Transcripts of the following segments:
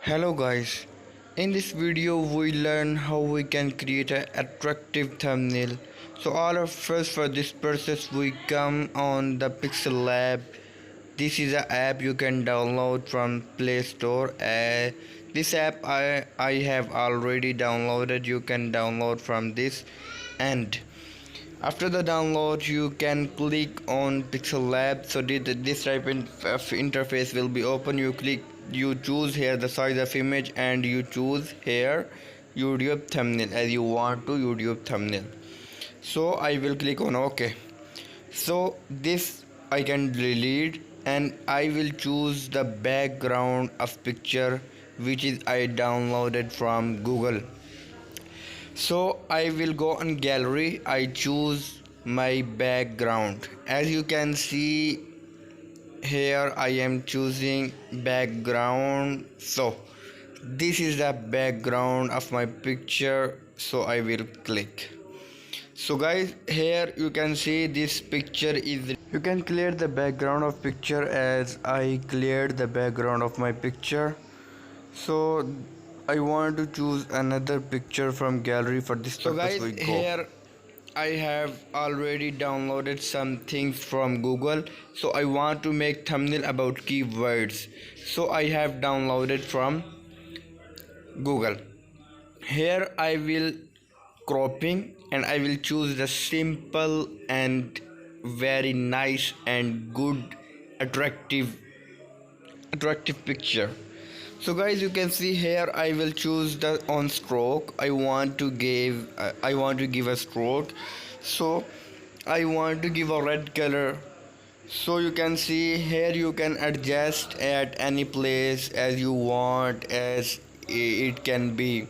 Hello guys, in this video we learn how we can create an attractive thumbnail. So all of first for this process we come on the Pixellab. This is an app you can download from Play Store. This app I have already downloaded. You can download from this, and after the download you can click on Pixellab. So this type of interface will be open. You choose here the size of image and you choose here YouTube thumbnail as you want to YouTube thumbnail. So I will click on OK. So this I can delete and I will choose the background of picture which is I downloaded from Google. So I will go on gallery. I choose my background. As you can see here I am choosing background. So this is the background of my picture, so I will click. So guys, here you can see this picture is, you can clear the background of picture as I cleared the background of my picture. So I want to choose another picture from gallery. For this purpose we go. Here I have already downloaded some things from Google. So I want to make thumbnail about keywords. So I have downloaded from Google. Here I will cropping and I will choose the simple and very nice and good attractive picture. So guys, you can see here I will choose the on stroke. I want to give a stroke. So I want to give a red color. So you can see here you can adjust at any place as you want, as it can be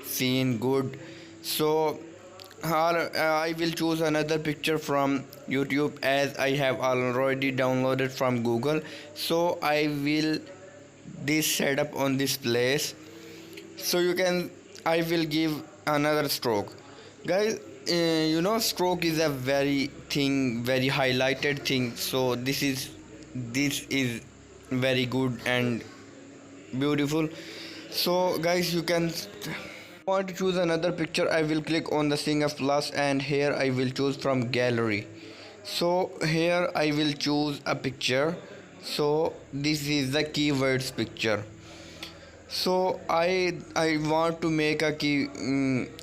seen good. So I will choose another picture from YouTube as I have already downloaded from Google. So I will this setup on this place. So I will give another stroke. Guys, stroke is a very highlighted thing. So this is very good and beautiful. So guys, you can want to choose another picture. I will click on the thing of plus and here I will choose from gallery. So here I will choose a picture. So this is the keywords picture. So I want to make a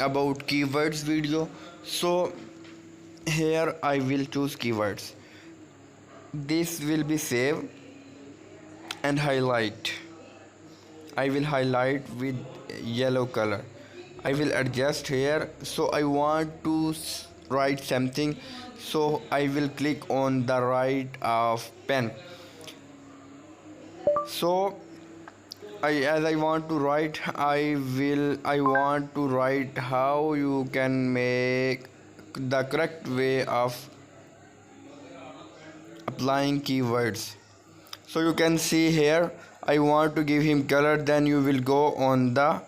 about keywords video. So here I will choose keywords. This will be saved and highlight. I will highlight with yellow color. I will adjust here. So I want to write something. So I will click on the right of pen. So as I want to write, I want to write how you can make the correct way of applying keywords. So you can see here I want to give him color. Then you will go on the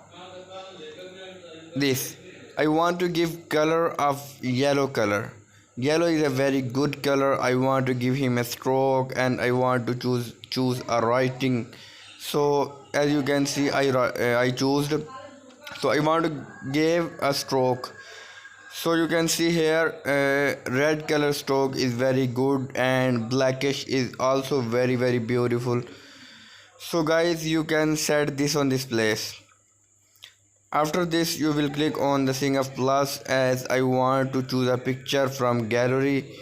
this. I want to give color of yellow color. Yellow is a very good color. I want to give him a stroke and I want to choose a writing. So as you can see I chose. So I want to give a stroke. So you can see here red color stroke is very good and blackish is also very beautiful. So guys, you can set this on this place. After this you will click on the thing of plus. As I want to choose a picture from gallery,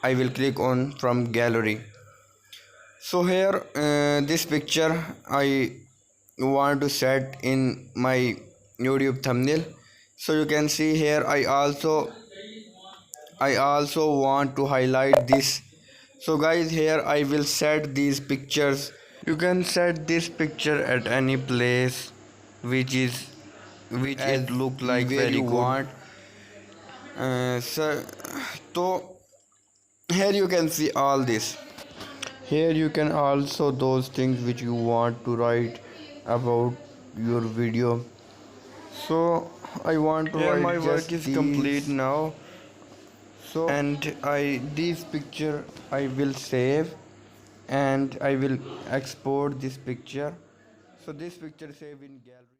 I will click on from gallery. So here this picture I want to set in my YouTube thumbnail. So you can see here I also want to highlight this. So guys, here I will set these pictures. You can set this picture at any place which it look like very you good. Want. So here you can see all this. Here you can also those things which you want to write about your video. So I want to write my work is complete now. So and this picture I will save and I will export this picture. So this picture save in gallery.